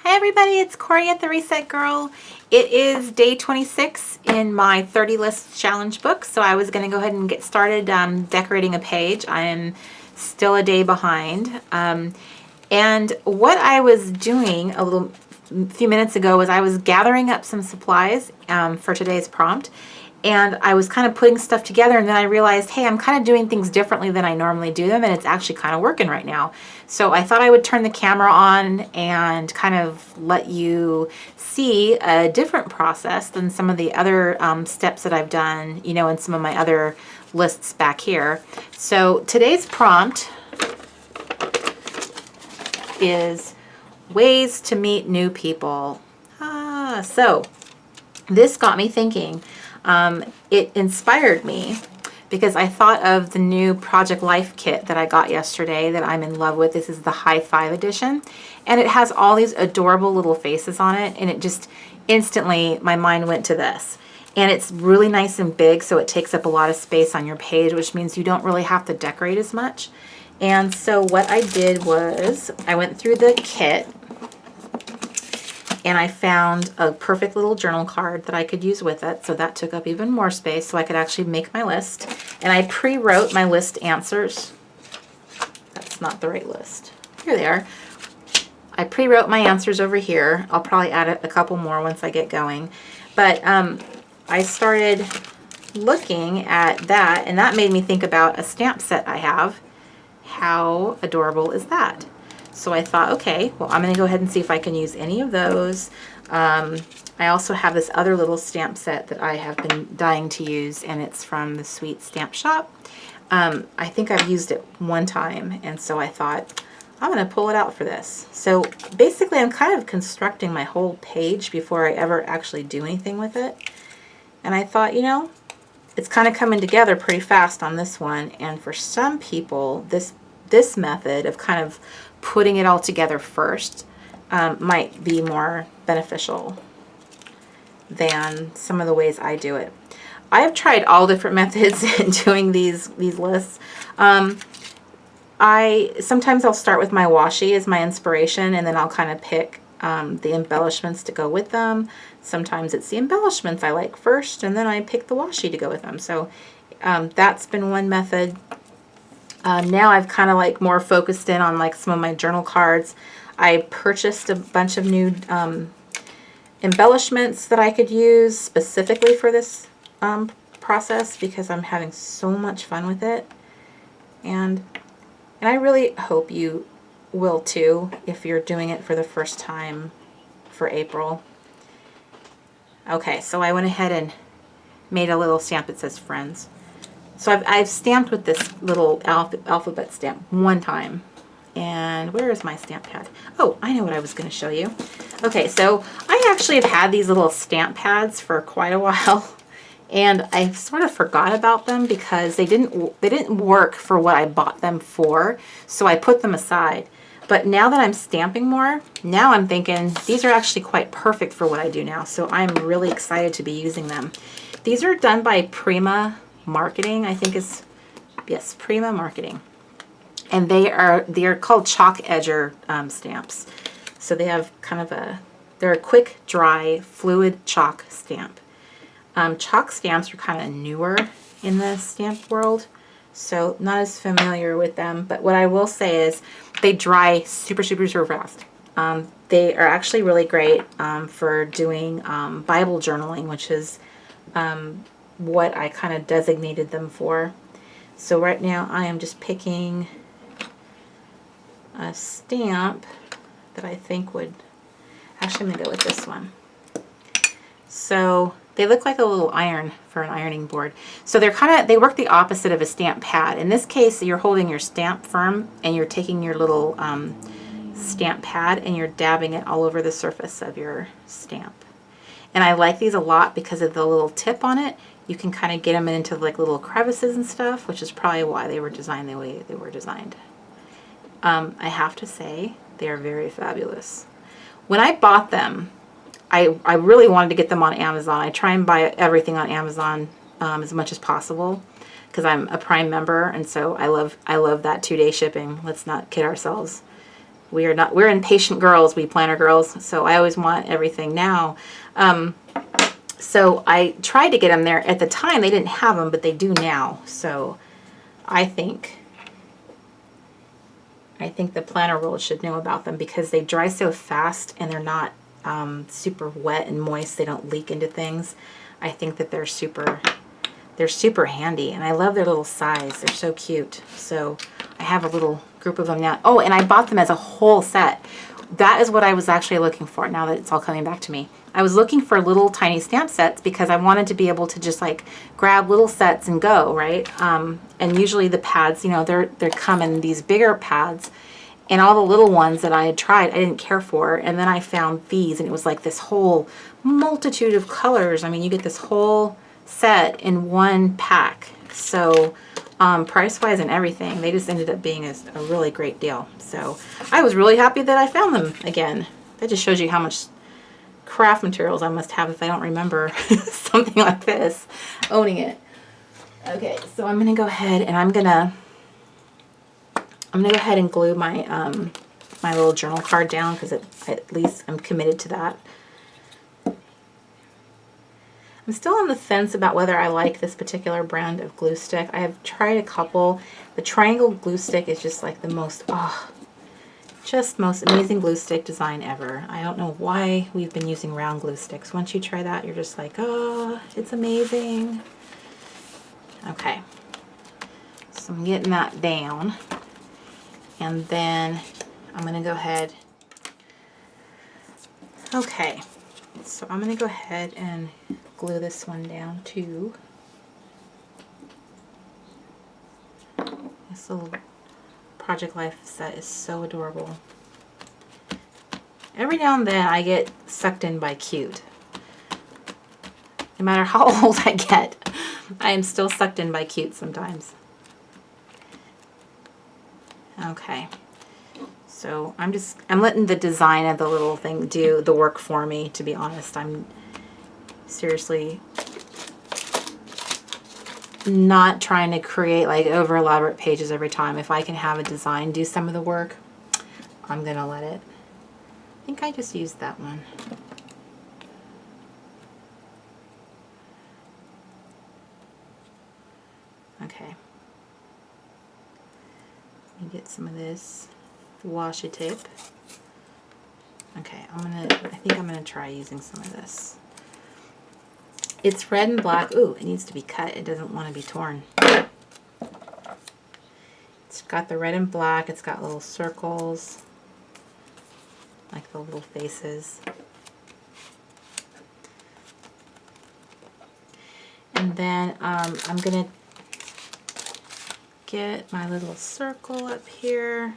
Hi everybody, it's Corey at The Reset Girl. It is day 26 in my 30 list challenge book, so I was going to go ahead and get started decorating a page. I am still a day behind. And what I was doing a few minutes ago was I was gathering up some supplies for today's prompt. And I was kind of putting stuff together, and then I realized, hey, I'm kind of doing things differently than I normally do them, and it's actually kind of working right now. So I thought I would turn the camera on and kind of let you see a different process than some of the other steps that I've done, you know, in some of my other lists back here. So today's prompt is ways to meet new people. So this got me thinking. It inspired me because I thought of the new Project Life kit that I got yesterday that I'm in love with. This is the High Five edition, and it has all these adorable little faces on it, and it just instantly, my mind went to this. And it's really nice and big, so it takes up a lot of space on your page, which means you don't really have to decorate as much. And so what I did was I went through the kit, and I found a perfect little journal card that I could use with it, so that took up even more space so I could actually make my list. And I pre-wrote my list answers. That's not the right list. Here they are. I pre-wrote my answers over here. I'll probably add a couple more once I get going. But I started looking at that, and that made me think about a stamp set I have. How adorable is that? So I thought, okay, well, I'm going to go ahead and see if I can use any of those. I also have this other little stamp set that I have been dying to use, and it's from the Sweet Stamp Shop. I think I've used it one time, and so I thought, I'm going to pull it out for this. So basically, I'm kind of constructing my whole page before I ever actually do anything with it. And I thought, you know, it's kind of coming together pretty fast on this one, and for some people, this method of kind of putting it all together first might be more beneficial than some of the ways I do it. I have tried all different methods in doing these lists. Sometimes I'll start with my washi as my inspiration, and then I'll kind of pick the embellishments to go with them. Sometimes it's the embellishments I like first, and then I pick the washi to go with them. So that's been one method. Now I've kind of like more focused in on like some of my journal cards. I purchased a bunch of new embellishments that I could use specifically for this process because I'm having so much fun with it. And I really hope you will too if you're doing it for the first time for April. Okay, so I went ahead and made a little stamp that says friends. So I've stamped with this little alphabet stamp one time. And where is my stamp pad? Oh, I know what I was going to show you. Okay, so I actually have had these little stamp pads for quite a while. And I sort of forgot about them because they didn't work for what I bought them for. So I put them aside. But now that I'm stamping more, now I'm thinking these are actually quite perfect for what I do now. So I'm really excited to be using them. These are done by Prima Marketing, I think is, yes, Prima Marketing, and they are called chalk edger stamps. So they have kind of they're a quick dry fluid chalk stamp. Chalk stamps are kind of newer in the stamp world, so not as familiar with them, but what I will say is they dry super fast. They are actually really great for doing Bible journaling, which is what I kind of designated them for. So right now I am just picking a stamp that I think would, actually I'm going to go with this one. So they look like a little iron for an ironing board. So they work the opposite of a stamp pad. In this case, you're holding your stamp firm and you're taking your little stamp pad and you're dabbing it all over the surface of your stamp. And I like these a lot because of the little tip on it. You can kind of get them into like little crevices and stuff, which is probably why they were designed the way they were designed. I have to say, they are very fabulous. When I bought them, I really wanted to get them on Amazon. I try and buy everything on Amazon as much as possible because I'm a Prime member, and so I love that 2-day shipping. Let's not kid ourselves. we're impatient girls, we planner girls, so I always want everything now. So I tried to get them there. At the time, they didn't have them, but they do now. So I think the planner world should know about them because they dry so fast and they're not super wet and moist. They don't leak into things. I think that they're super handy, and I love their little size. They're so cute. So I have a little group of them now. Oh, and I bought them as a whole set. That is what I was actually looking for now that it's all coming back to me. I was looking for little tiny stamp sets because I wanted to be able to just like grab little sets and go, right? And usually the pads, you know, they come in these bigger pads, and all the little ones that I had tried I didn't care for, and then I found these, and it was like this whole multitude of colors. I mean, you get this whole set in one pack. So price-wise and everything, they just ended up being a really great deal. So I was really happy that I found them again. That just shows you how much craft materials I must have if I don't remember something like this, owning it. Okay, so I'm gonna go ahead and I'm gonna go ahead and glue my my little journal card down because at least I'm committed to that. I'm still on the fence about whether I like this particular brand of glue stick. I have tried a couple. The triangle glue stick is just like the most, just most amazing glue stick design ever. I don't know why we've been using round glue sticks. Once you try that, you're just like, oh, it's amazing. Okay, so I'm getting that down. And then I'm gonna go ahead. Okay, so I'm gonna go ahead and glue this one down too. This little Project Life set is so adorable. Every now and then I get sucked in by cute. No matter how old I get, I am still sucked in by cute sometimes. Okay, so I'm letting the design of the little thing do the work for me, to be honest. I'm seriously not trying to create like over elaborate pages every time. If I can have a design do some of the work, I'm gonna let it. I think I just used that one. Okay. Let me get some of this washi tape. Okay, I think I'm gonna try using some of this. It's red and black. Ooh, it needs to be cut. It doesn't want to be torn. It's got the red and black. It's got little circles, like the little faces. And then I'm going to get my little circle up here.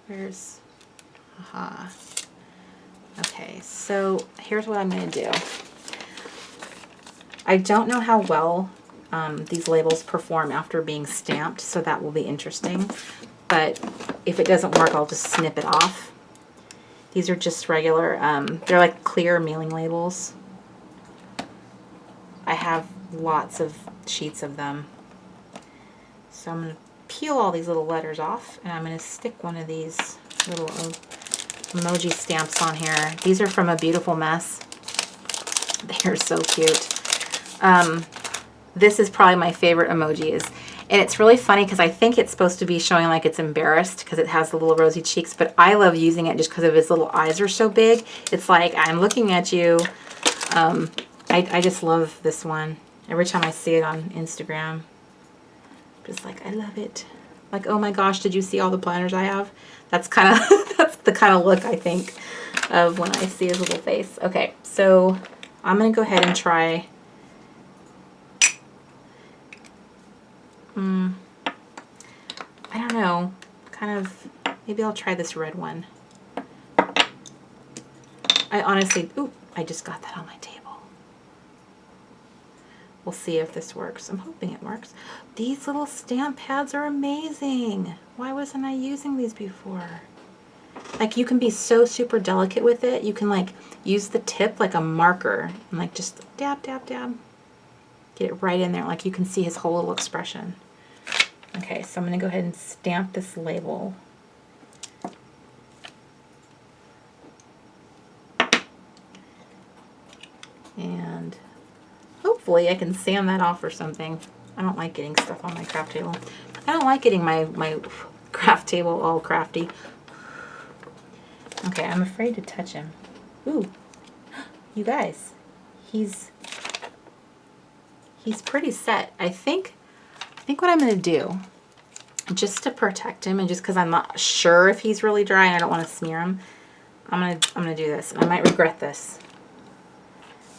Where's, aha. Okay, so here's what I'm going to do. I don't know how well these labels perform after being stamped, so that will be interesting. But if it doesn't work, I'll just snip it off. These are just regular, they're like clear mailing labels. I have lots of sheets of them. So I'm going to peel all these little letters off, and I'm going to stick one of these little emoji stamps on here. These are from A Beautiful Mess. They're so cute. This is probably my favorite emoji, and it's really funny because I think it's supposed to be showing like it's embarrassed because it has the little rosy cheeks, but I love using it just because of his little eyes are so big. It's like, I'm looking at you. I just love this one. Every time I see it on Instagram, just like, I love it. Like, oh my gosh, did you see all the planners I have? That's kind of that's the kind of look I think of when I see his little face. Okay, so I'm gonna go ahead and try. I don't know, kind of, maybe I'll try this red one. I honestly, ooh, I just got that on my table. We'll see if this works. I'm hoping it works. These little stamp pads are amazing. Why wasn't I using these before? Like, you can be so super delicate with it. You can like use the tip like a marker and like just dab, dab, dab. Get it right in there. Like you can see his whole little expression. Okay, so I'm going to go ahead and stamp this label. hopefully I can sand that off or something. I don't like getting stuff on my craft table. I don't like getting my craft table all crafty. Okay, I'm afraid to touch him. Ooh, you guys, he's pretty set. I think what I'm gonna do, just to protect him and just because I'm not sure if he's really dry and I don't want to smear him, I'm gonna do this. And I might regret this,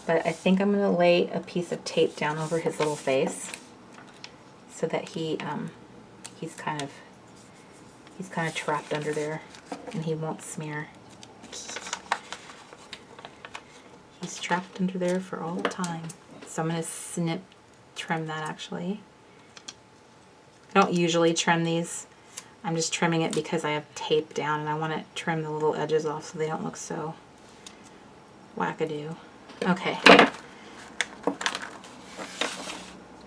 but I think I'm gonna lay a piece of tape down over his little face so that he's kind of trapped under there and he won't smear. He's trapped under there for all time. So I'm gonna trim that actually. I don't usually trim these. I'm just trimming it because I have tape down and I want to trim the little edges off so they don't look so wackadoo. Okay.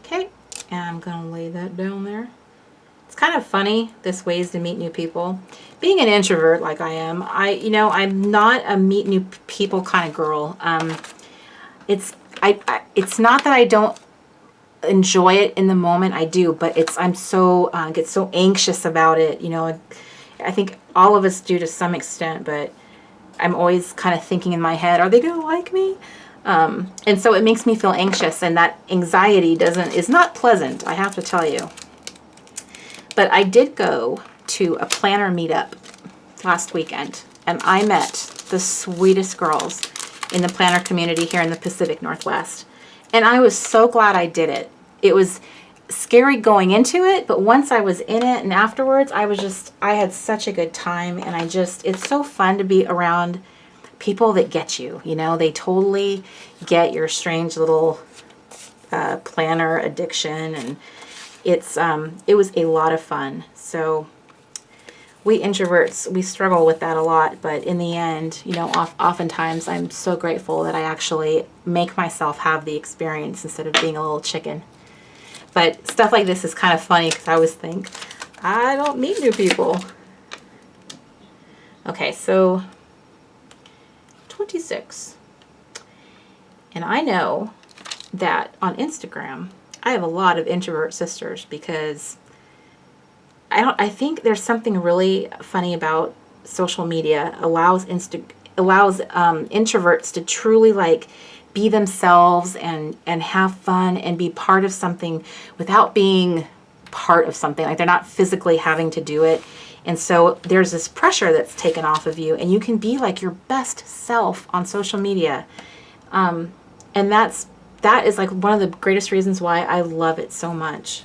Okay, and I'm going to lay that down there. It's kind of funny, this ways to meet new people. Being an introvert like I am, I'm not a meet new people kind of girl. It's not that I don't enjoy it in the moment. I do, but I'm so get so anxious about it. I think all of us do to some extent, but I'm always kind of thinking in my head, are they gonna like me? And so it makes me feel anxious, and that anxiety is not pleasant, I have to tell you. But I did go to a planner meetup last weekend, and I met the sweetest girls in the planner community here in the Pacific Northwest. And I was so glad I did it. It was scary going into it, but once I was in it and afterwards, I had such a good time. And it's so fun to be around people that get you, they totally get your strange little planner addiction. And it was a lot of fun. So we introverts, we struggle with that a lot, but in the end, oftentimes I'm so grateful that I actually make myself have the experience instead of being a little chicken. But stuff like this is kind of funny because I always think, I don't meet new people. Okay, so 26. And I know that on Instagram, I have a lot of introvert sisters because I think there's something really funny about social media. Allows introverts to truly be themselves and have fun and be part of something without being part of something. Like they're not physically having to do it. And so there's this pressure that's taken off of you, and you can be like your best self on social media. And that is like one of the greatest reasons why I love it so much.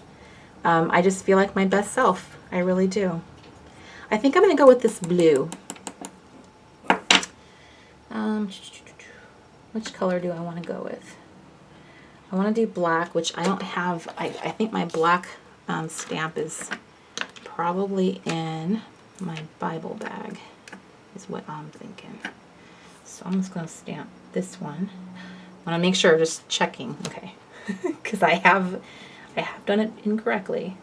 I just feel like my best self. I really do. I think I'm going to go with this blue. Which color do I want to go with? I want to do black, which I don't have. I think my black stamp is probably in my Bible bag, is what I'm thinking. So I'm just going to stamp this one. I want to make sure, just checking, okay, because I have done it incorrectly.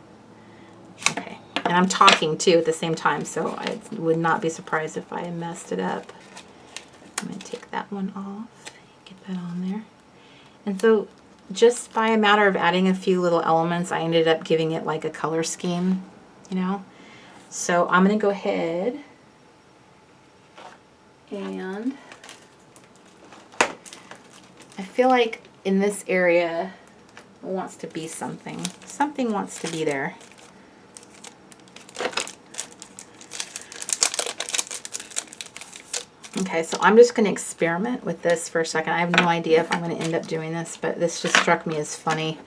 Okay, and I'm talking too at the same time, so I would not be surprised if I messed it up. I'm going to take that one off, get that on there. And so just by a matter of adding a few little elements, I ended up giving it like a color scheme, So I'm going to go ahead and I feel like in this area it wants to be something. Something wants to be there. Okay, so I'm just going to experiment with this for a second. I have no idea if I'm going to end up doing this, but this just struck me as funny.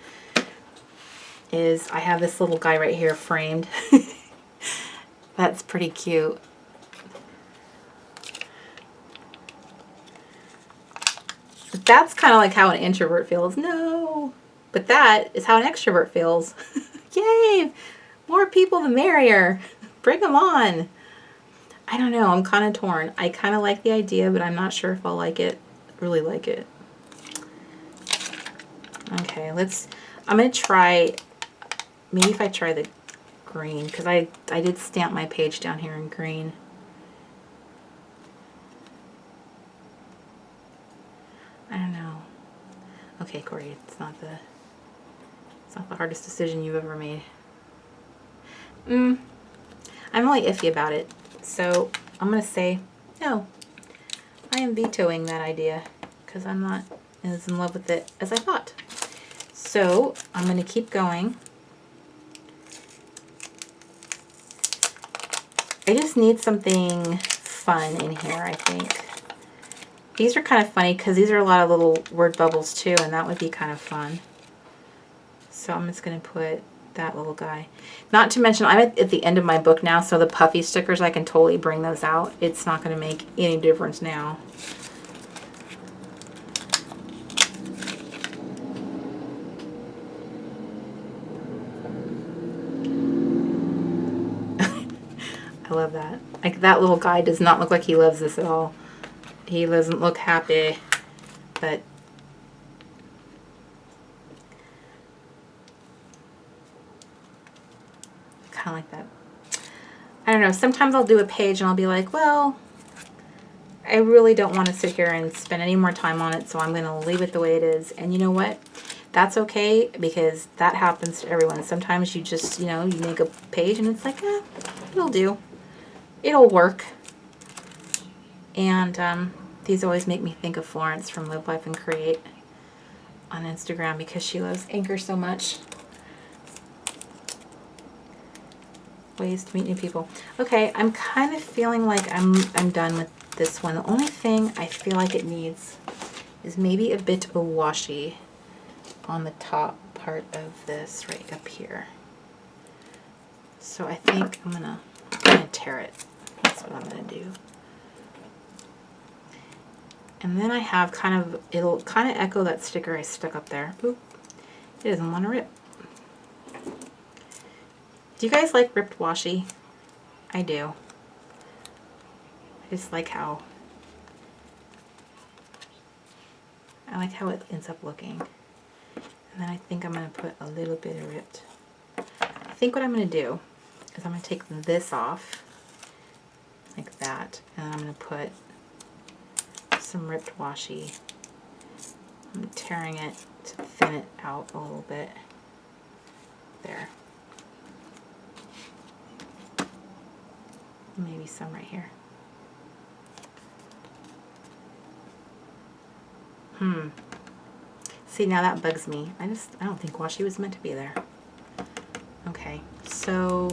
I have this little guy right here framed. That's pretty cute. But that's kind of like how an introvert feels. No! But that is how an extrovert feels. Yay! More people the merrier. Bring them on. I don't know. I'm kind of torn. I kind of like the idea, but I'm not sure if I'll really like it. Okay, I'm going to try, maybe if I try the green, because I did stamp my page down here in green. I don't know. Okay, Corey, it's not the hardest decision you've ever made. I'm really iffy about it, so I'm gonna say no. I am vetoing that idea because I'm not as in love with it as I thought. So I'm gonna keep going. I just need something fun in here, I think. These are kind of funny because these are a lot of little word bubbles too, and that would be kind of fun. So I'm just going to put that little guy. Not to mention, I'm at the end of my book now, so the puffy stickers, I can totally bring those out. It's not going to make any difference now. I love that. Like, that little guy does not look like he loves this at all. He doesn't look happy, but kind of like that. I don't know, sometimes I'll do a page and I'll be like, well, I really don't want to sit here and spend any more time on it, so I'm going to leave it the way it is. And you know what? That's okay, because that happens to everyone. Sometimes you just, you know, you make a page and it's like, it'll do. It'll work. And these always make me think of Florence from Live, Life, and Create on Instagram because she loves Anchor so much. Ways to meet new people. Okay, I'm kind of feeling like I'm done with this one. The only thing I feel like it needs is maybe a bit of washi on the top part of this right up here. So I think I'm gonna tear it. That's what I'm gonna do. And then I have it'll kind of echo that sticker I stuck up there. Oop, it doesn't want to rip. Do you guys like ripped washi? I do. I just like how it ends up looking. And then I think I'm going to put a little bit of ripped. I think what I'm going to do is I'm going to take this off like that, and I'm going to put some ripped washi. I'm tearing it to thin it out a little bit. There. Maybe some right here. See, now that bugs me. I don't think washi was meant to be there. Okay, so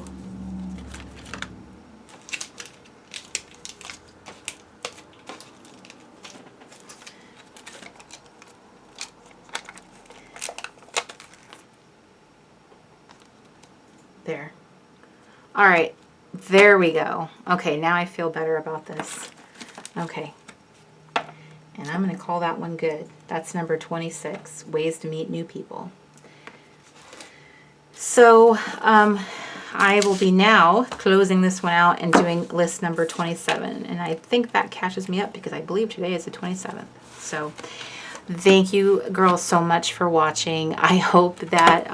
there. All right, there we go. Okay, now I feel better about this. Okay. And I'm going to call that one good. That's number 26, Ways to Meet New People. So I will be now closing this one out and doing list number 27. And I think that catches me up because I believe today is the 27th. So thank you, girls, so much for watching. I hope that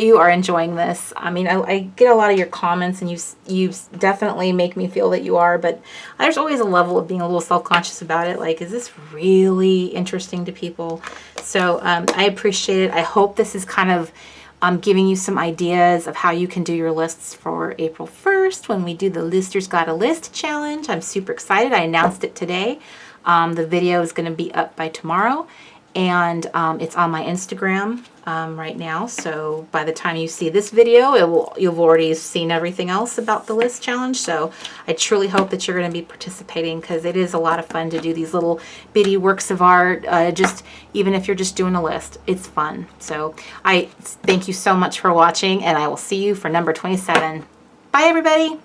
you are enjoying this. I mean, I get a lot of your comments, and you definitely make me feel that you are, but there's always a level of being a little self-conscious about it. Like, is this really interesting to people? So I appreciate it. I hope this is kind of giving you some ideas of how you can do your lists for April 1st when we do the Listers Got a List challenge. I'm super excited. I announced it today. The video is going to be up by tomorrow, and it's on my Instagram right now. So by the time you see this video, you've already seen everything else about the list challenge. So I truly hope that you're going to be participating, because it is a lot of fun to do these little bitty works of art. Just even if you're just doing a list, it's fun. So I thank you so much for watching, and I will see you for number 27. Bye, everybody.